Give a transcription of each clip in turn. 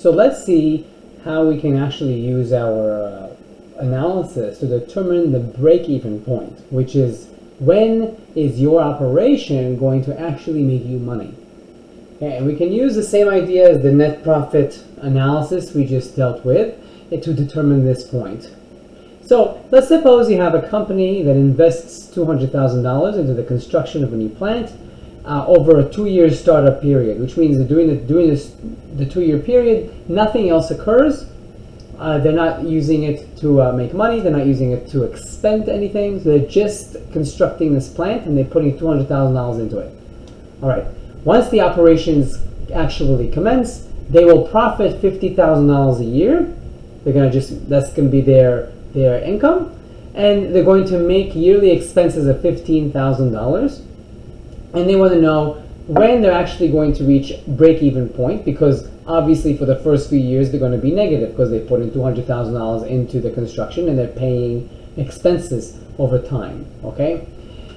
So let's see how we can actually use our analysis to determine the break-even point, which is when is your operation going to actually make you money. Okay, and we can use the same idea as the net profit analysis we just dealt with to determine this point. So let's suppose you have a company that invests $200,000 into the construction of a new plant over a 2-year startup period, which means that during the 2-year period, nothing else occurs. They're not using it to make money. They're not using it to expend anything. So they're just constructing this plant and they're putting $200,000 into it. All right. Once the operations actually commence, they will profit $50,000 a year. That's going to be their income, and they're going to make yearly expenses of $15,000. And they want to know when they're actually going to reach break-even point, because obviously for the first few years they're going to be negative because they put in $200,000 into the construction and they're paying expenses over time. Okay,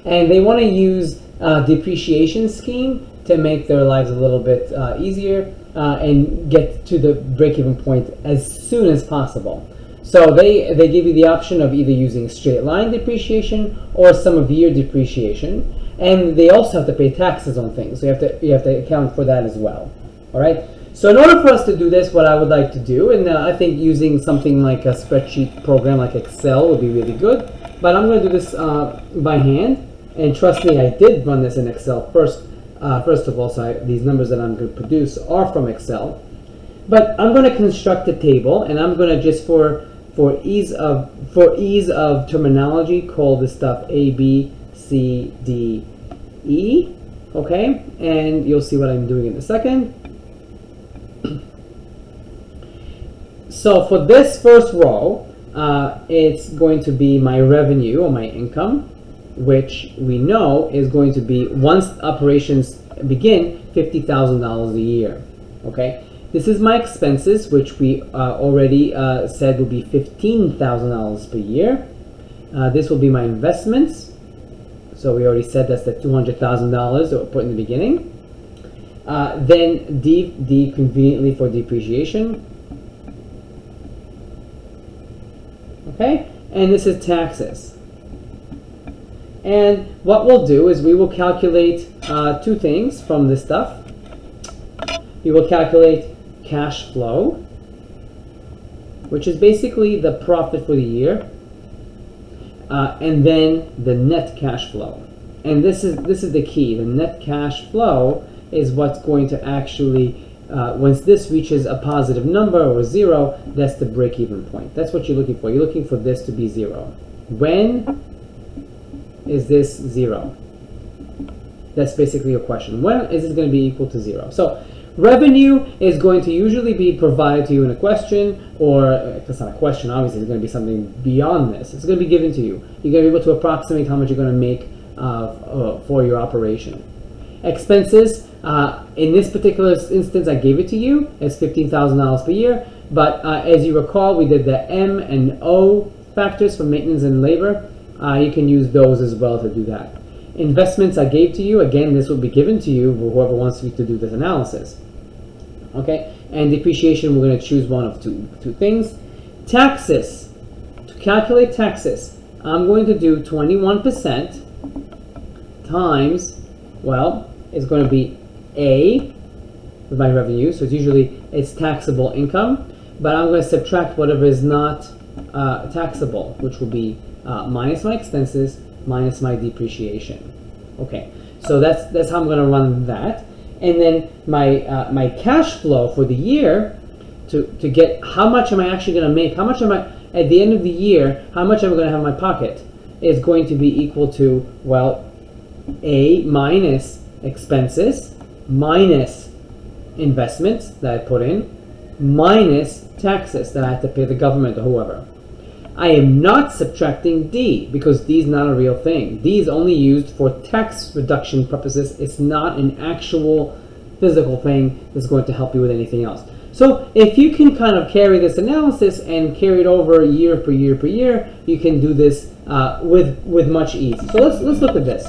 and they want to use a depreciation scheme to make their lives a little bit easier and get to the break-even point as soon as possible. So they give you the option of either using straight line depreciation or sum of year depreciation, and they also have to pay taxes on things. So you have to account for that as well. All right. So in order for us to do this, what I would like to do, and I think using something like a spreadsheet program like Excel would be really good, but I'm going to do this by hand. And trust me, I did run this in Excel first of all. So these numbers that I'm going to produce are from Excel. But I'm going to construct a table, and I'm going to just for ease of terminology call this stuff A, B, C, D, E. Okay, and you'll see what I'm doing in a second. So for this first row, it's going to be my revenue or my income, which we know is going to be, once operations begin, $50,000 a year. Okay. This is my expenses, which we already said will be $15,000 per year. This will be my investments. So we already said that's the $200,000 that we put in the beginning. Then D conveniently for depreciation. Okay, and this is taxes. And what we'll do is we will calculate two things from this stuff. We will calculate cash flow, which is basically the profit for the year, and then the net cash flow. And this is the key. The net cash flow is what's going to actually, once this reaches a positive number or 0, that's the break-even point. That's what you're looking for. You're looking for this to be 0. When is this 0? That's basically your question. When is this going to be equal to 0? So revenue is going to usually be provided to you in a question, or it's not a question, obviously it's going to be something beyond this. It's going to be given to you. You're going to be able to approximate how much you're going to make for your operation. Expenses, in this particular instance I gave it to you, it's $15,000 per year, but as you recall, we did the M and O factors for maintenance and labor. You can use those as well to do that. Investments I gave to you, again, this will be given to you for whoever wants me to do this analysis. Okay, and depreciation, we're going to choose one of two things. Taxes, to calculate taxes, I'm going to do 21% times, well, it's going to be A with my revenue, so it's taxable income, but I'm going to subtract whatever is not taxable, which will be minus my expenses minus my depreciation. Okay, so that's how I'm going to run that. And then my cash flow for the year, to get how much am I actually going to make, how much am I at the end of the year, how much am I going to have in my pocket, is going to be equal to, well, A minus expenses minus investments that I put in minus taxes that I have to pay the government or whoever. I am not subtracting D because D is not a real thing. D is only used for tax reduction purposes. It's not an actual physical thing that's going to help you with anything else. So if you can kind of carry this analysis and carry it over year per year per year, you can do this with much ease. So let's look at this.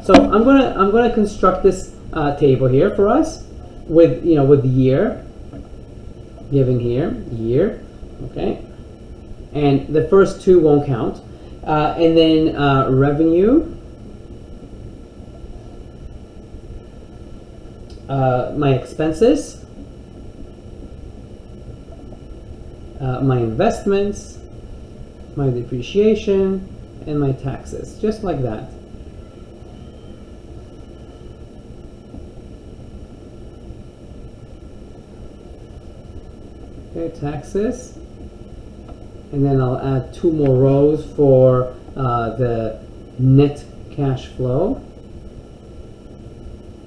So I'm gonna construct this table here for us with the year. given here, year, okay? And the first two won't count. And then revenue, my expenses, my investments, my depreciation, and my taxes, just like that. Okay, taxes. And then I'll add two more rows for the net cash flow.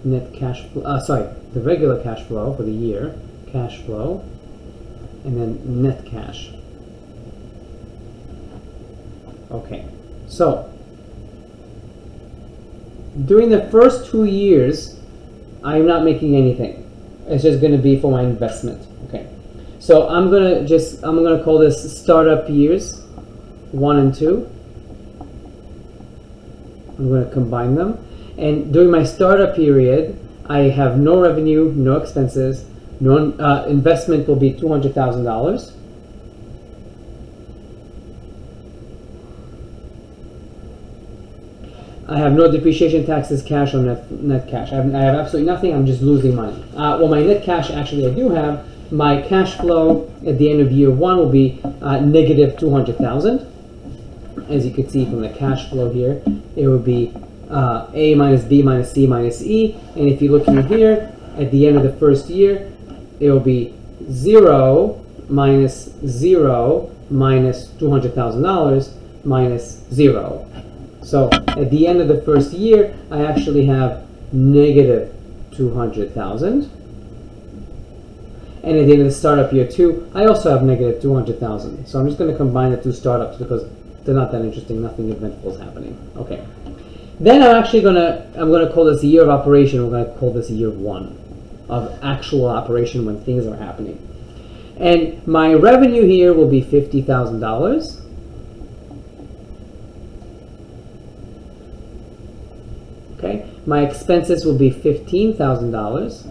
Net cash flow, sorry, the regular cash flow for the year, cash flow, and then net cash. Okay, so during the first 2 years, I'm not making anything. It's just going to be for my investment. Okay. So I'm gonna call this startup years 1 and 2. I'm going to combine them. And during my startup period, I have no revenue, no expenses, no investment will be $200,000. I have no depreciation, taxes, cash, or net cash. I have absolutely nothing. I'm just losing money. Well, my net cash, actually, I do have. My cash flow at the end of year 1 will be negative $200,000. As you can see from the cash flow here, it would be A minus B minus C minus E. And if you look in here, at the end of the first year, it will be 0 minus $200,000 minus 0. So at the end of the first year, I actually have negative 200,000. And at the end of the startup year 2, I also have negative 200,000. So I'm just going to combine the two startups because they're not that interesting. Nothing eventful is happening. Okay. Then I'm going to call this year of operation. We're going to call this year 1 of actual operation when things are happening. And my revenue here will be $50,000. Okay. My expenses will be $15,000.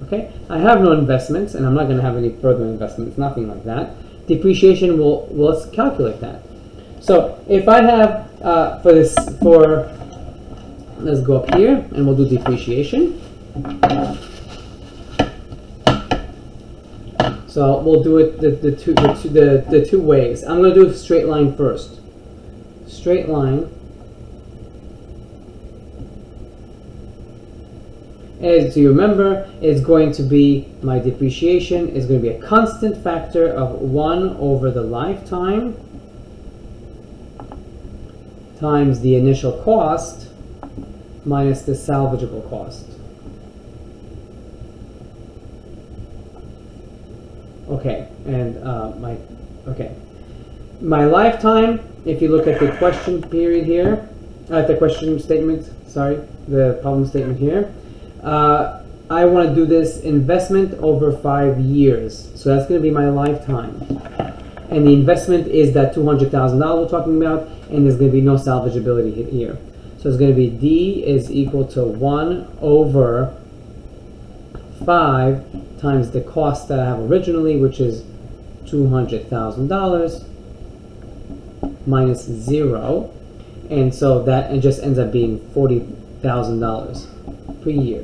Okay, I have no investments, and I'm not going to have any further investments, nothing like that. Depreciation let's calculate that. So if I have let's go up here and we'll do depreciation. So we'll do it the two ways. I'm going to do a straight line first. Straight line. As you remember, it's going to be, my depreciation is going to be a constant factor of 1 over the lifetime times the initial cost minus the salvageable cost. Okay, and my lifetime, if you look at the question period here, at the question statement, sorry, the problem statement here, I want to do this investment over 5 years. So that's going to be my lifetime. And the investment is that $200,000 we're talking about, and there's going to be no salvageability here. So it's going to be D is equal to 1 over 5 times the cost that I have originally, which is $200,000 minus 0. And so that it just ends up being $40,000 per year.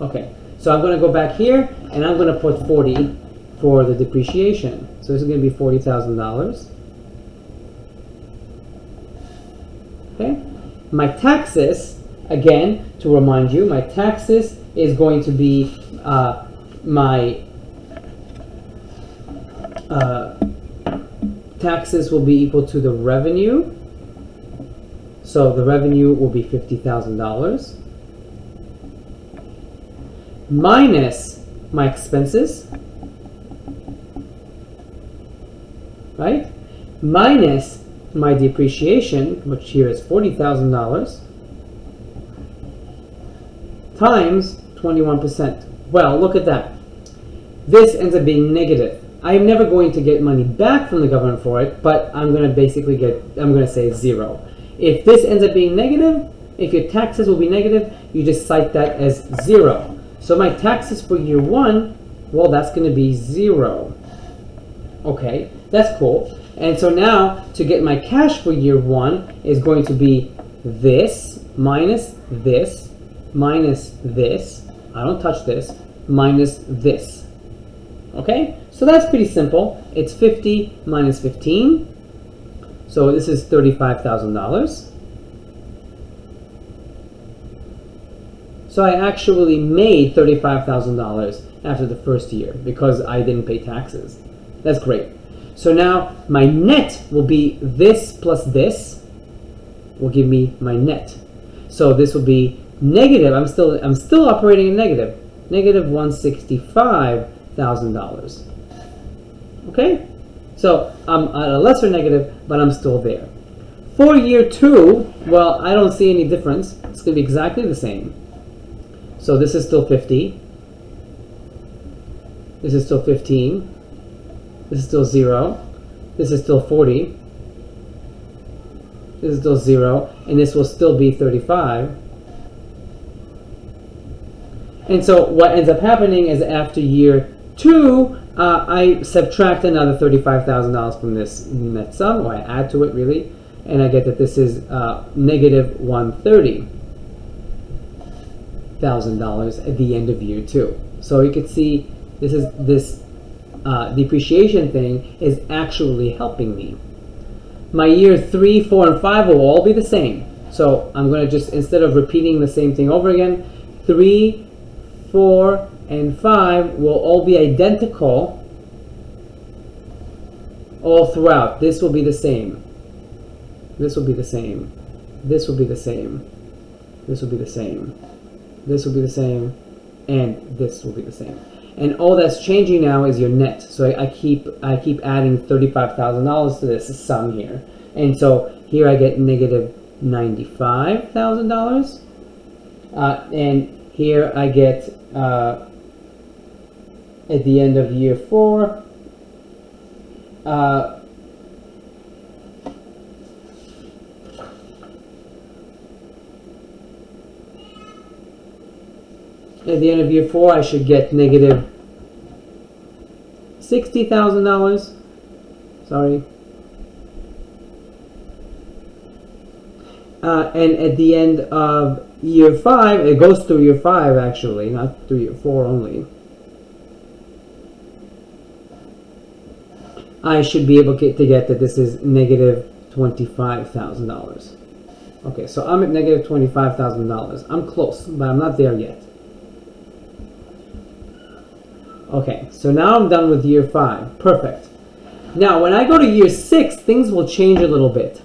Okay, so I'm going to go back here and I'm going to put 40 for the depreciation. So this is going to be $40,000. Okay, my taxes, again, to remind you, my taxes is going to be my taxes will be equal to the revenue. So the revenue will be $50,000 minus my expenses, right? Minus my depreciation, which here is $40,000, times 21%. Well, look at that. This ends up being negative. I'm never going to get money back from the government for it, but I'm going to basically I'm going to say 0. If this ends up being negative, if your taxes will be negative, you just cite that as 0. So my taxes for year 1 Well, that's going to be 0. Okay, that's cool. And so now to get my cash for year 1 is going to be this minus this minus this. I don't touch this. Minus this. Okay, so that's pretty simple. It's 50 minus 15. So this is $35,000. So I actually made $35,000 after the first year because I didn't pay taxes. That's great. So now my net will be this plus this will give me my net. So this will be negative. I'm still operating in negative. Negative $165,000. Okay? So I'm at a lesser negative, but I'm still there. For year 2, well, I don't see any difference. It's going to be exactly the same. So this is still 50. This is still 15. This is still 0. This is still 40. This is still 0. And this will still be 35. And so what ends up happening is after year 2, I subtract another $35,000 from this net sum, or I add to it really, and I get that this is negative $130,000 at the end of year 2. So you can see this depreciation thing is actually helping me. My year 3, 4, and 5 will all be the same. So I'm going to just, instead of repeating the same thing over again, 3, 4, and 5 will all be identical all throughout. This will be the same. This will be the same. This will be the same. This will be the same. This will be the same. And this will be the same. And all that's changing now is your net. So I keep adding $35,000 to this sum here. And so here I get negative $95,000. And here I get at the end of year 4, at the end of year 4, I should get negative $60,000. Sorry. And at the end of year 5, it goes through year 5 actually, not through year 4 only. I should be able to get that this is negative $25,000. Okay, so I'm at negative $25,000. I'm close, but I'm not there yet. Okay, so now I'm done with year 5. Perfect. Now, when I go to year 6, things will change a little bit.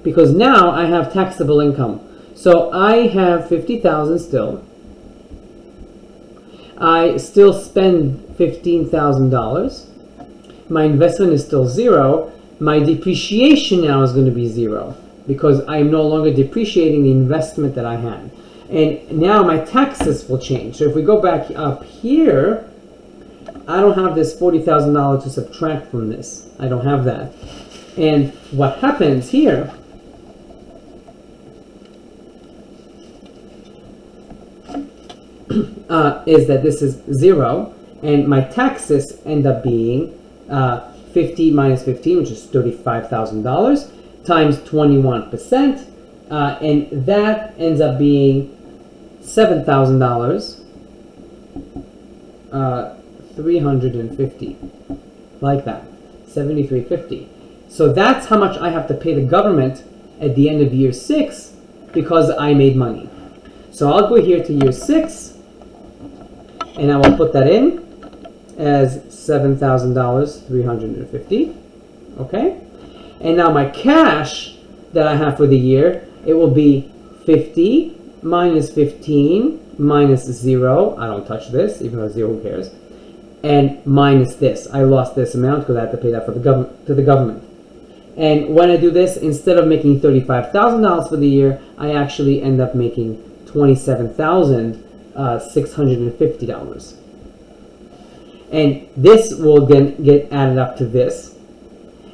Because now I have taxable income. So I have $50,000 still. I still spend $15,000. My investment is still 0. My depreciation now is going to be 0 because I'm no longer depreciating the investment that I had. And now my taxes will change. So if we go back up here, I don't have this $40,000 to subtract from this. I don't have that. And what happens here is that this is 0, and my taxes end up being 50 minus 15, which is $35,000, times 21%, and that ends up being $7,000, 350, like that, 73.50. So that's how much I have to pay the government at the end of year 6 because I made money. So I'll go here to year 6, and I will put that in as $7,000, 350. Okay? And now my cash that I have for the year, it will be 50 minus 15 minus 0. I don't touch this, even though 0, who cares? And minus this. I lost this amount because I have to pay that for the government. And when I do this, instead of making $35,000 for the year, I actually end up making $27,650. And this will then get added up to this.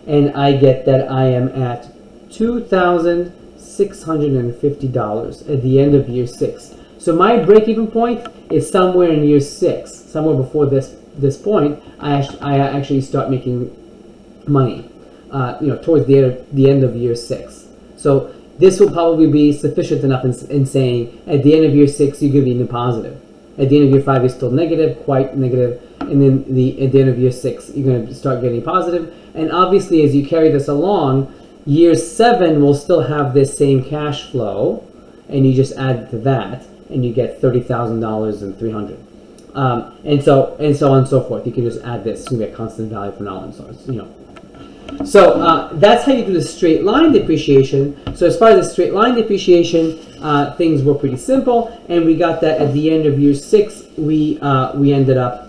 And I get that I am at $2,650 at the end of year 6. So my break-even point is somewhere in year 6, somewhere before this this point, I actually start making money, towards the end of year 6. So this will probably be sufficient enough in saying at the end of year 6 you're going to be in the positive. At the end of year 5 you're still negative, quite negative, and then at the end of year 6 you're going to start getting positive. And obviously, as you carry this along, year 7 will still have this same cash flow, and you just add to that, and you get $30,000 and $300, and so on and so forth. You can just add this. You get constant value for now and so on. So that's how you do the straight line depreciation. So as far as the straight line depreciation, things were pretty simple, and we got that at the end of year 6. We ended up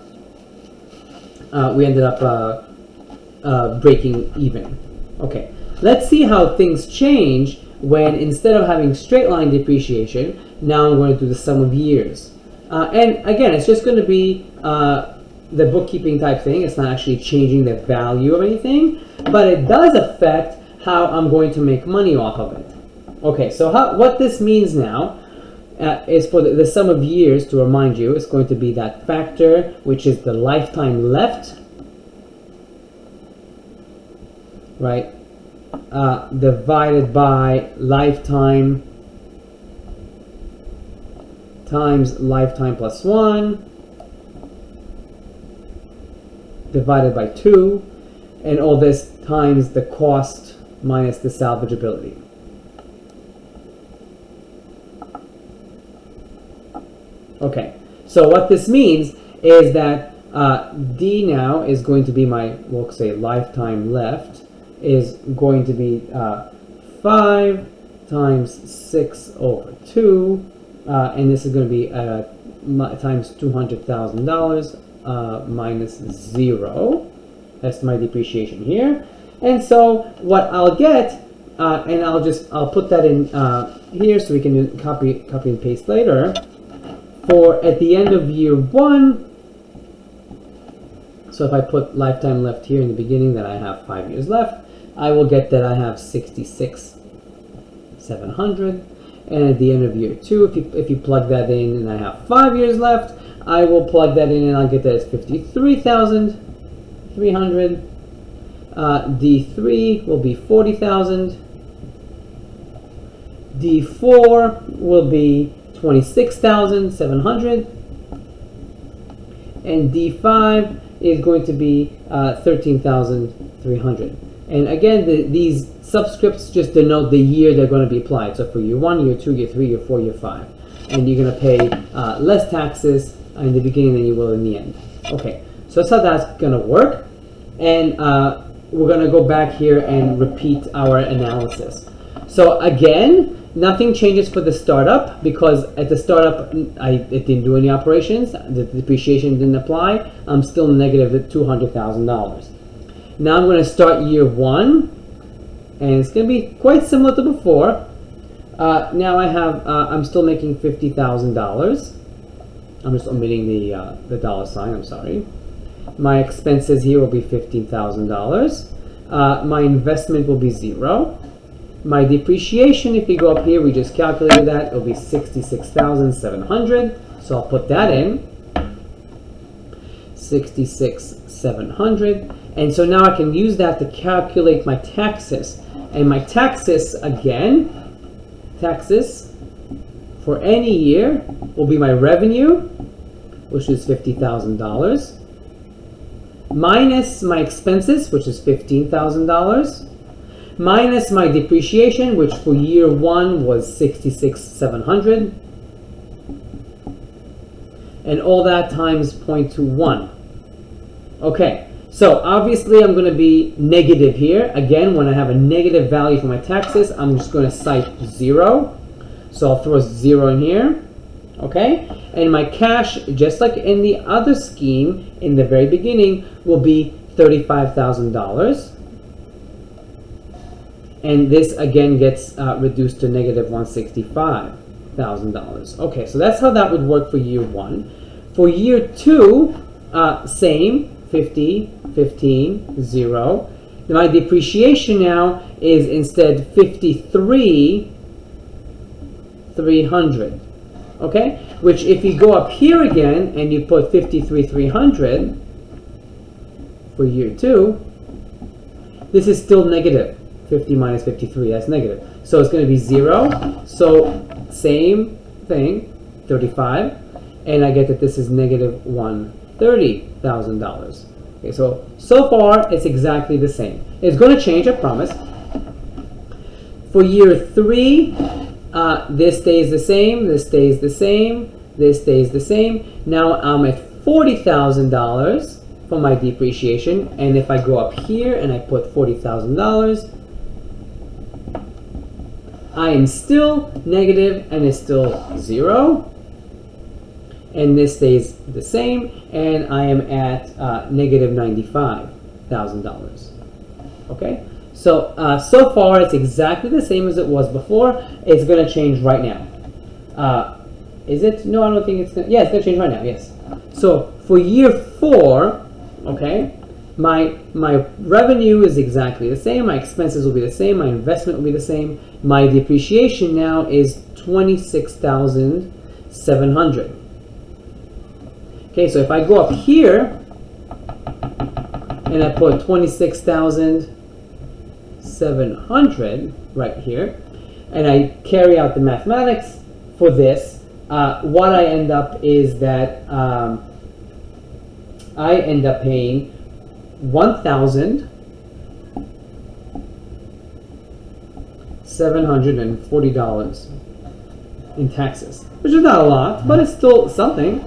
breaking even. Okay, let's see how things change when instead of having straight line depreciation, now I'm going to do the sum of years. And again, it's just going to be the bookkeeping type thing. It's not actually changing the value of anything, but it does affect how I'm going to make money off of it. Okay, so what this means now is for the sum of years, to remind you, it's going to be that factor, which is the lifetime left, right, divided by lifetime times lifetime plus 1 divided by 2, and all this times the cost minus the salvageability. Okay, so what this means is that D now is going to be my, we'll say, lifetime left is going to be 5 times 6 over 2, and this is going to be times $200,000 minus 0. That's my depreciation here. And so what I'll get, and I'll put that in here so we can copy and paste later. For at the end of year 1, so if I put lifetime left here in the beginning, that I have 5 years left, I will get that I have $66,700. And at the end of year 2, if you plug that in and I have 5 years left, I will plug that in and I'll get that as $53,300. D3 will be $40,000. D4 will be $26,700. And D5 is going to be $13,300. And again, these subscripts just denote the year they're going to be applied. So for year 1, year 2, year 3, year 4, year 5. And you're going to pay less taxes in the beginning than you will in the end. Okay, so that's how that's going to work. And we're going to go back here and repeat our analysis. So again, nothing changes for the startup, because at the startup it didn't do any operations. The depreciation didn't apply. I'm still negative at $200,000. Now I'm going to start year 1, and it's going to be quite similar to before. Now I'm still making $50,000. I'm just omitting the dollar sign, I'm sorry. My expenses here will be $15,000. My investment will be 0. My depreciation, if you go up here, we just calculated that, it'll be $66,700. So I'll put that in, $66,700. And so now I can use that to calculate my taxes. And my taxes, again, taxes for any year will be my revenue, which is $50,000, minus my expenses, which is $15,000, minus my depreciation, which for year 1 was $66,700, and all that times 0.21. Okay, so obviously I'm going to be negative here. Again, when I have a negative value for my taxes, I'm just going to cite 0. So I'll throw a 0 in here. Okay, and my cash, just like in the other scheme in the very beginning, will be $35,000. And this again gets reduced to negative $165,000. Okay, so that's how that would work for year 1. For year 2, same, 50, 15, 0. My depreciation now is instead $53,300. Okay, which if you go up here again and you put $53,300, for year 2, this is still negative. 50 minus 53, that's negative. So it's going to be 0. So same thing, 35. And I get that this is negative $130,000. Okay, so far it's exactly the same. It's going to change, I promise. For year 3, this stays the same, this stays the same, this stays the same. Now I'm at $40,000 for my depreciation, and if I go up here and I put $40,000, I am still negative and it's still 0. And this stays the same, and I am at negative $95,000. Okay? So far it's exactly the same as it was before. It's going to change right now. Is it? No, I don't think it's going to. Yeah, it's going to change right now, yes. So for year 4, okay, my revenue is exactly the same. My expenses will be the same. My investment will be the same. My depreciation now is $26,700. Okay, so if I go up here and I put 26,700 right here, and I carry out the mathematics for this, what I end up is that I end up paying $1,740 in taxes, which is not a lot, but it's still something.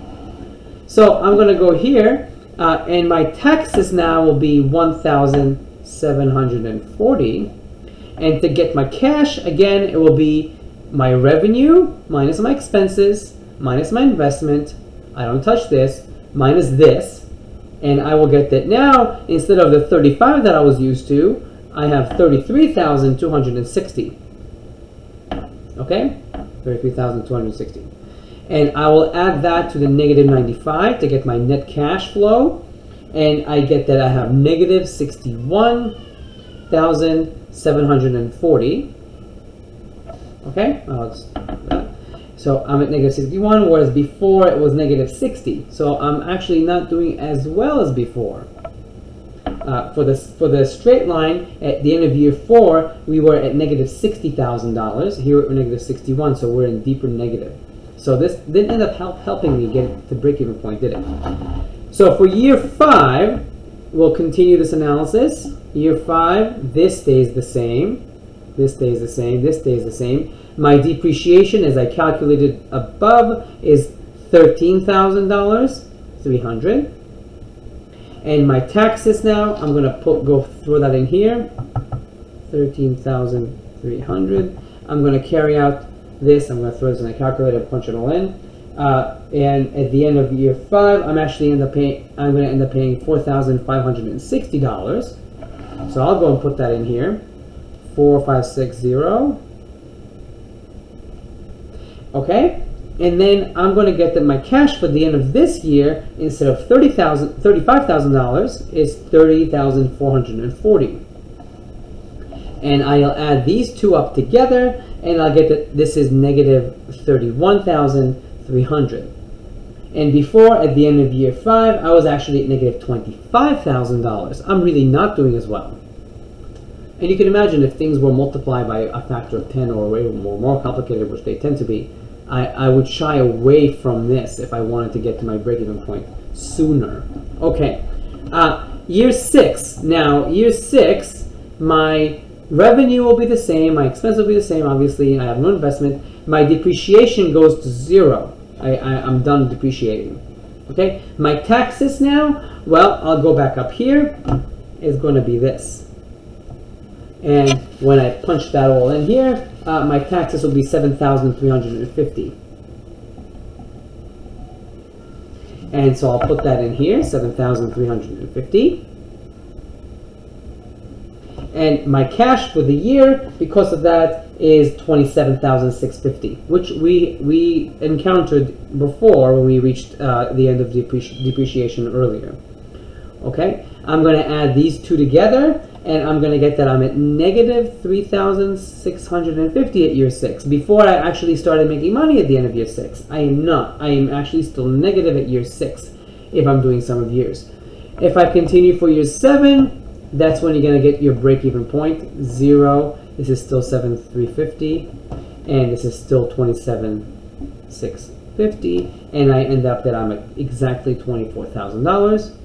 So I'm going to go here, and my taxes now will be $1,740. And to get my cash, again, it will be my revenue minus my expenses, minus my investment. I don't touch this, minus this. And I will get that now, instead of the 35 that I was used to, I have 33,260. Okay? 33,260. And I will add that to the negative 95 to get my net cash flow. And I get that I have negative 61,740. Okay? So I'm at negative 61, whereas before it was negative 60. So I'm actually not doing as well as before. For the straight line, at the end of year 4, we were at negative $60,000. Here we're negative 61, so we're in deeper negative. So this didn't end up helping me get to break-even point, did it? So for year 5, we'll continue this analysis. Year 5, this stays the same. This stays the same. This stays the same. My depreciation, as I calculated above, is $13,300. And my taxes now, I'm going to throw that in here. 13,300. I'm going to carry out this. I'm going to throw this in a calculator, punch it all in. And at the end of year 5, I'm going to end up paying $4,560. So I'll go and put that in here. 4560. Okay? And then I'm going to get that my cash for the end of this year, instead of $35,000, is $30,440. And I'll add these two up together, and I'll get that this is negative $31,300. And before, at the end of year 5, I was actually at negative $25,000. I'm really not doing as well. And you can imagine if things were multiplied by a factor of 10 or way more complicated, which they tend to be, I would shy away from this if I wanted to get to my break-even point sooner. Okay, year 6. Now, year 6, my revenue will be the same, my expense will be the same, obviously, I have no investment. My depreciation goes to 0. I'm done depreciating. Okay, my taxes now, well, I'll go back up here. It's going to be this. And when I punch that all in here, my taxes will be $7,350. And so I'll put that in here, $7,350. And my cash for the year, because of that, is $27,650, which we encountered before when we reached the end of depreciation earlier. Okay, I'm going to add these two together, and I'm going to get that I'm at negative $3,650 at year 6. Before I actually started making money at the end of year 6. I am not. I am actually still negative at year 6 if I'm doing sum of years. If I continue for year 7, that's when you're going to get your break-even point, 0. This is still 7,350, and this is still 27,650, and I end up that I'm at exactly $24,000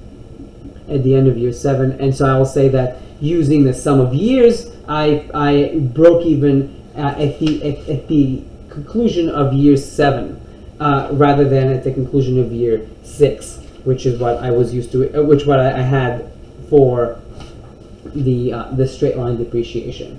at the end of year 7. And so I will say that using the sum of years, I broke even at the conclusion of year 7, rather than at the conclusion of year 6, which is what I was used to, which what I had for the straight line depreciation.